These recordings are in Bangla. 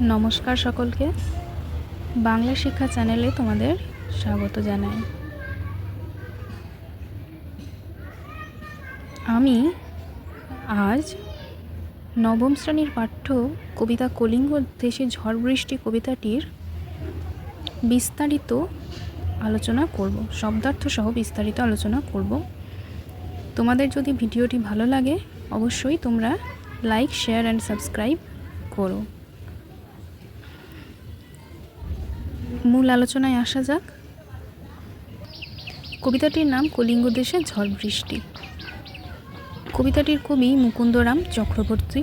নমস্কার সকলকে, বাংলা শিক্ষা চ্যানেলে তোমাদের স্বাগত জানাই। আমি আজ নবম শ্রেণীর পাঠ্য কবিতা কলিঙ্গ দেশে ঝড় বৃষ্টি কবিতাটির বিস্তারিত আলোচনা করব, শব্দার্থ সহ বিস্তারিত আলোচনা করব। তোমাদের যদি ভিডিওটি ভালো লাগে অবশ্যই তোমরা লাইক, শেয়ার অ্যান্ড সাবস্ক্রাইব করো। মূল আলোচনায় আসা যাক। কবিতাটির নাম কলিঙ্গ দেশে ঝড় বৃষ্টি। কবিতাটির কবি মুকুন্দরাম চক্রবর্তী।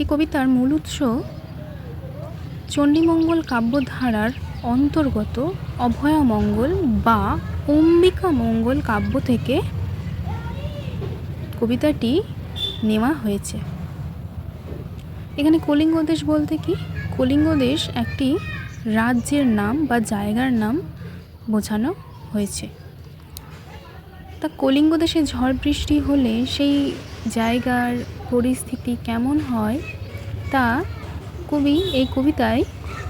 এই কবিতার মূল উৎস চণ্ডীমঙ্গল কাব্যধারার অন্তর্গত অভয়মঙ্গল বা অম্বিকা মঙ্গল কাব্য থেকে কবিতাটি নেওয়া হয়েছে। এখানে কলিঙ্গ দেশ বলতে কি? কলিঙ্গ দেশ একটি রাজ্যের নাম বা জায়গার নাম বোঝানো হয়েছে। তা কলিঙ্গ দেশে ঝড় বৃষ্টি হলে সেই জায়গার পরিস্থিতি কেমন হয় তা কবি এই কবিতায়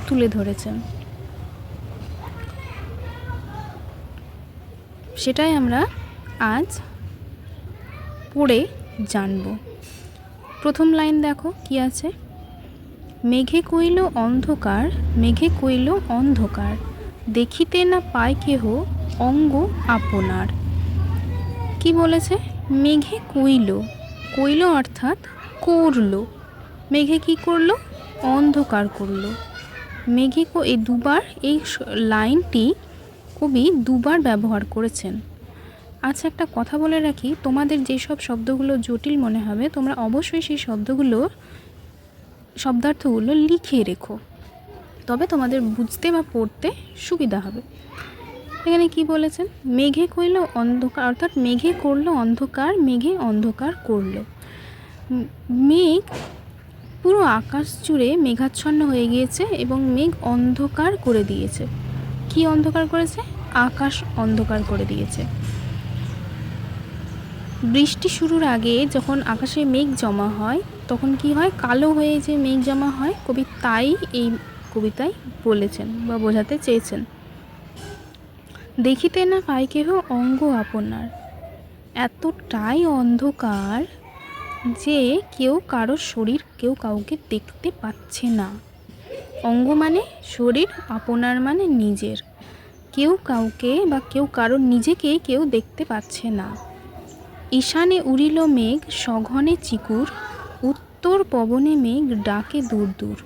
তুলে ধরেছেন। সেটাই আমরা আজ পড়ে জানব। প্রথম লাইন দেখো কি আছে। মেঘে কইল অন্ধকার, মেঘে কইল অন্ধকার, দেখিতে না পায় কেহ অঙ্গ আপনার। কি বলেছে? মেঘে কইল, কইল অর্থাৎ করলো। মেঘে কি করলো? অন্ধকার করলো। মেঘে এই দুবার, এই লাইনটি কবি দুবার ব্যবহার করেছেন। আচ্ছা, একটা কথা বলে রাখি, তোমাদের যেসব শব্দগুলো জটিল মনে হবে তোমরা অবশ্যই সেই শব্দার্থগুলো লিখে রেখো, তবে তোমাদের বুঝতে বা পড়তে সুবিধা হবে। এখানে কি বলেছেন? মেঘে কইল অন্ধকার, অর্থাৎ মেঘে করলো অন্ধকার, মেঘে অন্ধকার করলো। মেঘ পুরো আকাশ জুড়ে মেঘাচ্ছন্ন হয়ে গিয়েছে এবং মেঘ অন্ধকার করে দিয়েছে। কি অন্ধকার করেছে? আকাশ অন্ধকার করে দিয়েছে। বৃষ্টি শুরুর আগে যখন আকাশে মেঘ জমা হয় তখন কি হয়? কালো হয়ে যে মেঘ জমা হয়, কবি তাই এই কবিতায় বলেছেন বা বোঝাতে চেয়েছেন। দেখিতে না পায় কেহ অঙ্গ আপনার, এতটাই অন্ধকার যে কেউ কারোর শরীর, কেউ কাউকে দেখতে পাচ্ছে না। অঙ্গ মানে শরীর, আপনার মানে নিজের। কেউ কাউকে বা কেউ কারোর নিজেকে কেউ দেখতে পাচ্ছে না। ঈশানে উড়িল মেঘ সঘনে চিকুর, উত্তর পবনে মেঘ ডাকে দূর দূর।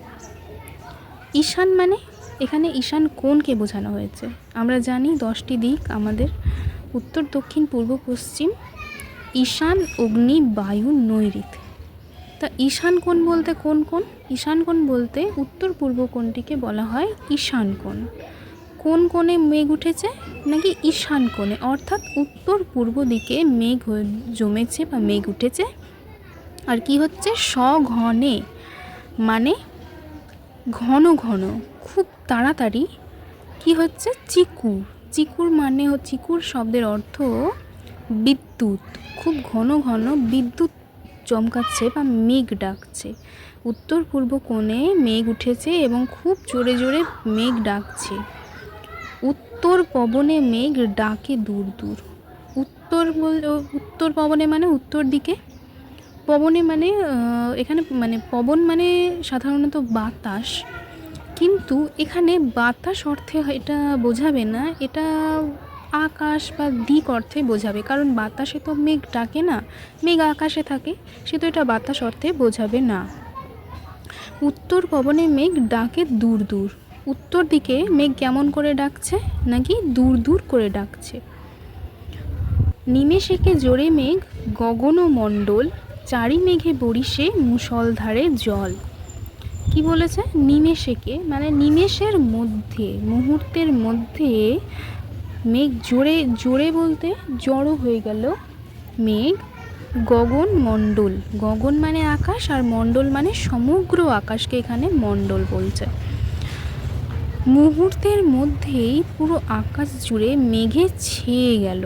ঈশান মানে এখানে ঈশান কোণকে বোঝানো হয়েছে। আমরা জানি 10টি দিক আমাদের, উত্তর, দক্ষিণ, পূর্ব, পশ্চিম, ঈশান, অগ্নি, বায়ু, নৈঋত। তা ঈশান কোণ বলতে কোন কোণ? ঈশান কোণ বলতে উত্তর পূর্ব কোণটিকে বলা হয় ঈশান কোণ। কোন কোণে মেঘ উঠেছে? নাকি ঈশান কোণে, অর্থাৎ উত্তর পূর্ব দিকে মেঘ জমেছে বা মেঘ উঠেছে। আর কি হচ্ছে? সঘনে মানে ঘন ঘন, খুব তাড়াতাড়ি। কি হচ্ছে? চিকুর। চিকুর মানে চিকুর শব্দের অর্থ বিদ্যুৎ। খুব ঘন ঘন বিদ্যুৎ চমকাচ্ছে বা মেঘ ডাকছে। উত্তর পূর্ব কোণে মেঘ উঠেছে এবং খুব জোরে জোরে মেঘ ডাকছে। উত্তর পবনে মেঘ ডাকে দূর দূর। উত্তর পবনে মানে উত্তর দিকে। পবনে মানে এখানে মানে পবন মানে সাধারণত বাতাস, কিন্তু এখানে বাতাস অর্থে এটা বোঝাবে না, এটা আকাশ বা দিক অর্থে বোঝাবে। কারণ বাতাসে তো মেঘ ডাকে না, মেঘ আকাশে থাকে, সে তো এটা বাতাস অর্থে বোঝাবে না। উত্তর পবনে মেঘ ডাকে দূর দূর। উত্তর দিকে মেঘ কেমন করে ডাকছে? নাকি দূর দূর করে ডাকছে। নিমেষেকে জোরে মেঘ গগন মণ্ডল, চারি মেঘে বরিশে মুষলধারে জল। কি বলেছে? নিমেষেকে মানে নিমেষের মধ্যে, মুহূর্তের মধ্যে মেঘ জোরে জোরে বলতে জড়ো হয়ে গেল মেঘ। গগন মণ্ডল, গগন মানে আকাশ আর মণ্ডল মানে সমগ্র আকাশকে এখানে মণ্ডল বলছে। মুহূর্তের মধ্যেই পুরো আকাশ জুড়ে মেঘে ছেয়ে গেল।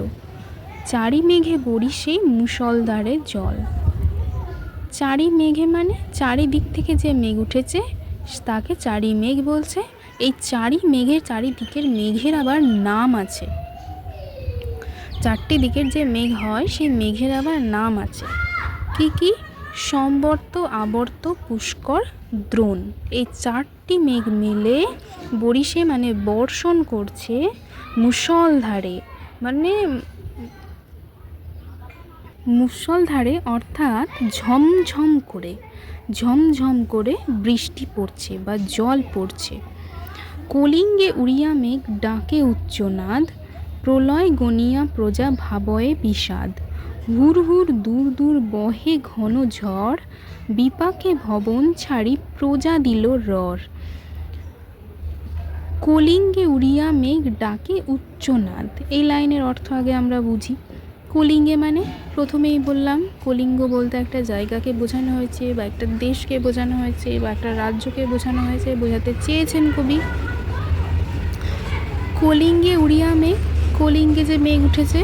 চারি মেঘে বরিশে মুষলধারে জল। চারি মেঘে মানে চারিদিক থেকে যে মেঘ উঠেছে তাকে চারি মেঘ বলছে। এই চারি মেঘের চারিদিকের মেঘের আবার নাম আছে। চারটি দিকের যে মেঘ হয় সেই মেঘের আবার নাম আছে। কি কি? সম্বর্ত, আবর্ত, পুষ্কর, দ্রোণ। এই চারটি মেঘ মিলে বরিশে মানে বর্ষণ করছে মুষলধারে, মানে মুষলধারে অর্থাৎ ঝমঝম করে, ঝমঝম করে বৃষ্টি পড়ছে বা জল পড়ছে। কলিঙ্গে উড়িয়া মেঘ ডাকে উচ্চনাদ, প্রলয় গনিয়া প্রজা ভাবয়ে বিষাদ। হুর হুর দূর দূর বহে ঘন ঝড়, বিপাকে ভবন ছাড়ি প্রজা দিল রর। কলিঙ্গে উড়িয়া মেঘ ডাকে উচ্চনাদ, এই লাইনের অর্থ আগে আমরা বুঝি। কলিঙ্গে মানে প্রথমেই বললাম, কলিঙ্গ বলতে একটা জায়গাকে বোঝানো হয়েছে বা একটা দেশকে বোঝানো হয়েছে বা একটা রাজ্যকে বোঝানো হয়েছে, বোঝাতে চেয়েছেন কবি। কলিঙ্গে উড়িয়া মেঘ, কলিঙ্গে যে মেঘ উঠেছে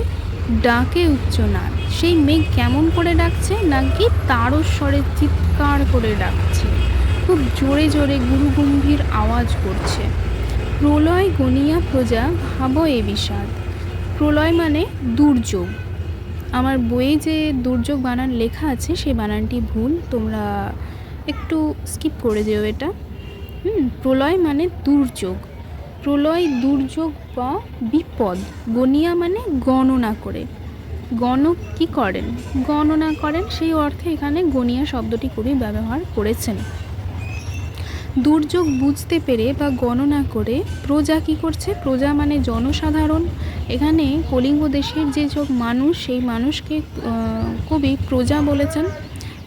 ডাকে উচ্চনাদ, সেই মেঘ কেমন করে ডাকছে? নাকি তারস্বরে চিৎকার করে ডাকছে, খুব জোরে জোরে গুরুগম্ভীর আওয়াজ করছে। প্রলয় গনিয়া প্রজা ভাবয়ে বিষাদ, প্রলয় মানে দুর্যোগ। আমার বইয়ে যে দুর্যোগ বানান লেখা আছে সেই বানানটি ভুল, তোমরা একটু স্কিপ করে যেও এটা। প্রলয় মানে দুর্যোগ, প্রলয় দুর্যোগ বা বিপদ। গনিয়া মানে গণনা করে, গণক কি করেন? গণনা করেন, সেই অর্থে এখানে গনিয়া শব্দটি কবি ব্যবহার করেছেন। দুর্যোগ বুঝতে পেরে বা গণনা করে প্রজা কি করছে? প্রজা মানে জনসাধারণ। এখানে কলিঙ্গ দেশের যে সব মানুষ, সেই মানুষকে কবি প্রজা বলেছেন।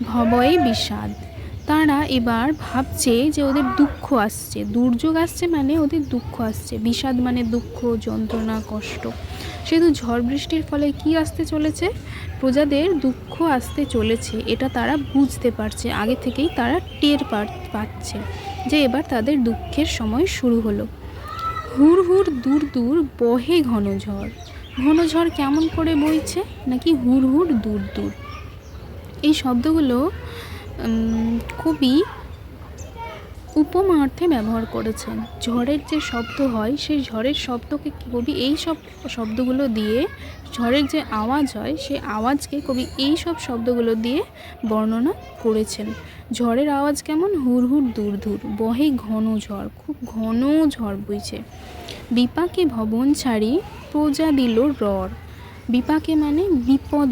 ভবয়ে বিষাদ, তারা এবার ভাবছে যে ওদের দুঃখ আসছে, দুর্যোগ আসছে মানে ওদের দুঃখ আসছে। বিষাদ মানে দুঃখ, যন্ত্রণা, কষ্ট। সেহেতু ঝড় বৃষ্টির ফলে কি আসতে চলেছে? প্রজাদের দুঃখ আসতে চলেছে, এটা তারা বুঝতে পারছে, আগে থেকেই তারা টের পাচ্ছে যে এবার তাদের দুঃখের সময় শুরু হলো। হুর হুর দূর দূর বহে ঘন ঝড়, ঘন ঝড় কেমন করে বইছে? নাকি হুর হুর দূর দূর। এই শব্দগুলো কবি উপমা অর্থে ব্যবহার করেছেন। ঝড়ের যে শব্দ হয় সেই ঝড়ের শব্দকে কবি এই সব শব্দগুলো দিয়ে, ঝড়ের যে আওয়াজ হয় সেই আওয়াজকে কবি এই সব শব্দগুলো দিয়ে বর্ণনা করেছেন। ঝড়ের আওয়াজ কেমন? হুর হুর দূর দূর, বহে ঘন ঝড়, খুব ঘন ঝড় বইছে। বিপাকে ভবন ছাড়ি প্রজা দিল রর, বিপাকে মানে বিপদ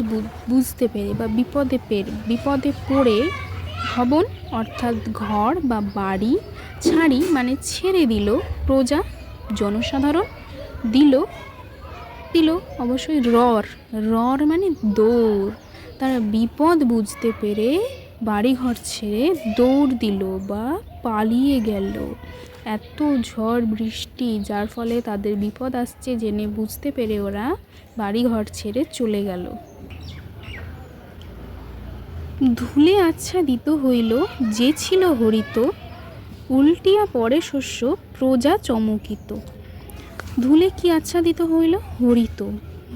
বুঝতে পেরে বা বিপদে পড়ে, ভবন অর্থাৎ ঘর বা বাড়ি, ছাড়ি মানে ছেড়ে দিল, প্রজা জনসাধারণ, দিল অবশ্যই রর মানে দৌড়। তারা বিপদ বুঝতে পেরে বাড়িঘর ছেড়ে দৌড় দিল বা পালিয়ে গেল। এত ঝড় বৃষ্টি, যার ফলে তাদের বিপদ আসছে জেনে বুঝতে পেরে ওরা বাড়িঘর ছেড়ে চলে গেল। ধুলে আচ্ছাদিত হইল যে ছিল হরিত, উল্টিয়া পরে শস্য প্রজা চমকিত। ধুলে কি আচ্ছাদিত হইল? হরিত।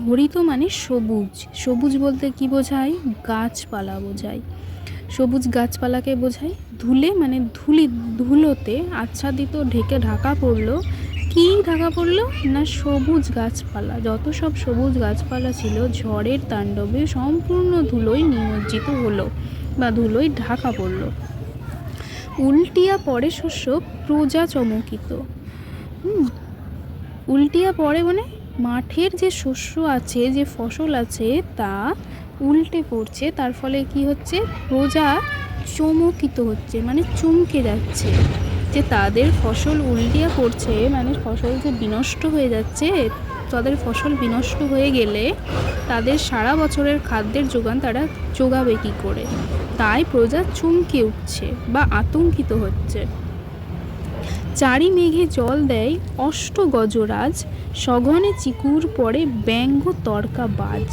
হরিত মানে সবুজ, সবুজ বলতে কি বোঝায়? গাছপালা বোঝায়, সবুজ গাছপালাকে বোঝায়। ধুলে মানে ধুলোতে আচ্ছাদিত, ঢাকা পড়লো। কি ঢাকা পড়লো? না সবুজ গাছপালা, যত সব সবুজ গাছপালা ছিল ঝড়ের তাণ্ডবে সম্পূর্ণ ধুলোয় নিমজ্জিত হলো বা ধুলোয় ঢাকা পড়লো। উল্টিয়া পরে শস্য প্রজা চমকিত। উল্টিয়া পরে মানে মাঠের যে শস্য আছে, যে ফসল আছে তা উল্টে পড়ছে, তার ফলে কি হচ্ছে? প্রজা চমকিত হচ্ছে, মানে চমকে যাচ্ছে যে তাদের ফসল উল্টিয়া পড়ছে, মানে ফসল যে বিনষ্ট হয়ে যাচ্ছে। তাদের ফসল বিনষ্ট হয়ে গেলে তাদের সারা বছরের খাদ্যের যোগান তারা যোগাবে কী করে? তাই প্রজা চমকে উঠছে বা আতঙ্কিত হচ্ছে। চারি মেঘে জল দেয় অষ্ট গজরাজ, সঘনে চিকুর পরে ব্যঙ্গ তর্কা বাজ।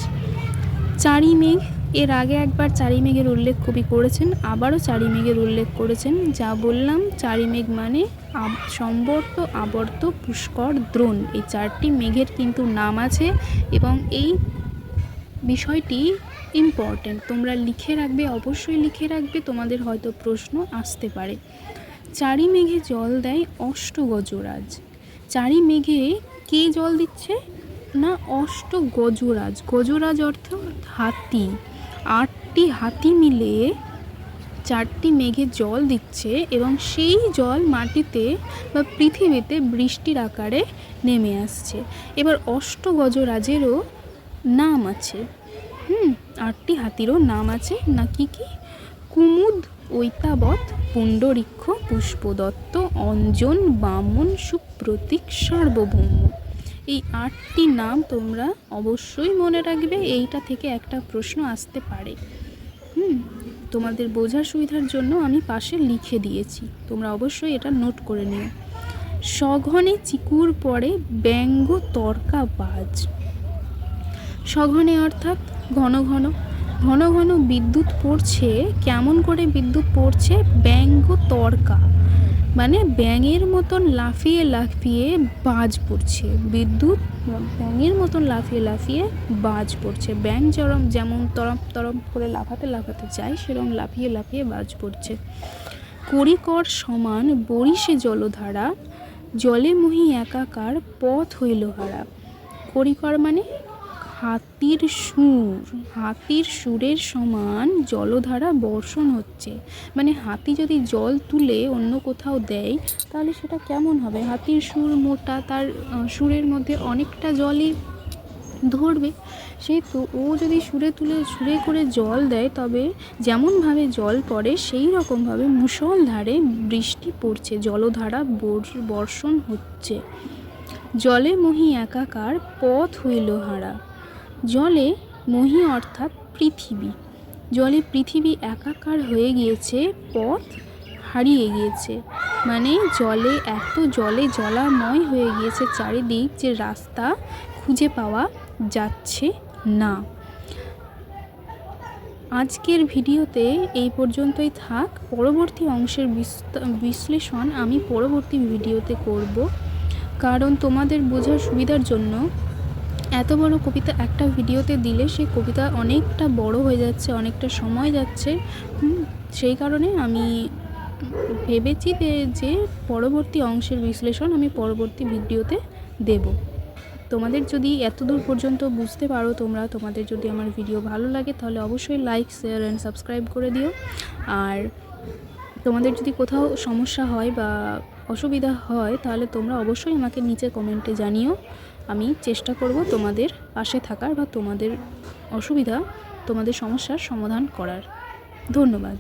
চারি মেঘ, এর আগে একবার চারি মেঘের উল্লেখ কবি করেছেন, আবারও চারি মেঘের উল্লেখ করেছেন। যা বললাম, চারি মেঘ মানে সম্বর্ত, আবর্ত, পুষ্কর, দ্রোণ, এই চারটি মেঘের কিন্তু নাম আছে এবং এই বিষয়টি ইম্পর্ট্যান্ট, তোমরা লিখে রাখবে, অবশ্যই লিখে রাখবে, তোমাদের হয়তো প্রশ্ন আসতে পারে। চারি মেঘে জল দেয় অষ্টগজরাজ। চারি মেঘে কে জল দিচ্ছে না অষ্টগজরাজ। গজরাজ অর্থ হাতি। 8টি হাতি মিলে 4টি মেঘে জল দিচ্ছে এবং সেই জল মাটিতে বা পৃথিবীতে বৃষ্টির আকারে নেমে আসছে। এবার অষ্টগজরাজেরও নাম আছে। 8টি হাতিরও নাম আছে না, কি কি? কুমুদ, ঐতাবৎ, পুণ্ডরীক্ষ, পুষ্পদত্ত, অঞ্জন, বামন, সুপ্রতীক, সার্বভৌম। এই 8টি নাম তোমরা অবশ্যই মনে রাখবে, এইটা থেকে একটা প্রশ্ন আসতে পারে। তোমাদের বোঝার সুবিধার জন্য আমি পাশে লিখে দিয়েছি, তোমরা অবশ্যই এটা নোট করে নিও। সঘনে চিকুর পড়ে ব্যঙ্গ তর্কা বাজ। সঘনে অর্থাৎ ঘন ঘন। ঘন ঘন বিদ্যুৎ পড়ছে। কেমন করে বিদ্যুৎ পড়ছে? ব্যঙ্গ তর্কা, মানে ব্যাঙের মতন লাফিয়ে লাফিয়ে বাজ পড়ছে। বিদ্যুৎ ব্যাঙের মতন লাফিয়ে লাফিয়ে বাজ পড়ছে। ব্যাঙ যেমন তরম তরম করে লাফাতে লাফাতে যায়, সেরকম লাফিয়ে লাফিয়ে বাজ পড়ছে। করিকর সমান বরিশে জলধারা, জলে মহি একাকার পথ হইল হারা। করিকর মানে হাতির সুর। হাতির সুরের সমান জলধারা বর্ষণ হচ্ছে। মানে হাতি যদি জল তুলে অন্য কোথাও দেয় তাহলে সেটা কেমন হবে? হাতির সুর মোটা, তার সুরের মধ্যে অনেকটা জলই ধরবে। সেহেতু ও যদি সুরে করে জল দেয়, তবে যেমনভাবে জল পড়ে সেই রকমভাবে মুষলধারে বৃষ্টি পড়ছে, জলধারা বর্ষণ হচ্ছে। জলে মহি একাকার পথ হইল হারা। জলে মহি অর্থাৎ পৃথিবী। জলে পৃথিবী একাকার হয়ে গিয়েছে, পথ হারিয়ে গিয়েছে। মানে জলে জলাময় হয়ে গিয়েছে চারিদিক, যে রাস্তা খুঁজে পাওয়া যাচ্ছে না। আজকের ভিডিওতে এই পর্যন্তই থাক। পরবর্তী অংশের বিশ্লেষণ আমি পরবর্তী ভিডিওতে করব, কারণ তোমাদের বোঝার সুবিধার জন্য এত বড় কবিতা একটা ভিডিওতে দিলে সেই কবিতা অনেকটা বড় হয়ে যাচ্ছে, অনেকটা সময় যাচ্ছে। সেই কারণে আমি ভেবেছি যে পরবর্তী অংশের বিশ্লেষণ আমি পরবর্তী ভিডিওতে দেব। তোমাদের যদি এতদূর পর্যন্ত বুঝতে পারো, তোমাদের যদি আমার ভিডিও ভালো লাগে তাহলে অবশ্যই লাইক, শেয়ার অ্যান্ড সাবস্ক্রাইব করে দিও। আর তোমাদের যদি কোথাও সমস্যা হয় বা অসুবিধা হয় তাহলে তোমরা অবশ্যই আমাকে নিচে কমেন্টে জানিও। আমি চেষ্টা করব তোমাদের পাশে থাকার বা তোমাদের সমস্যার সমাধান করার। ধন্যবাদ।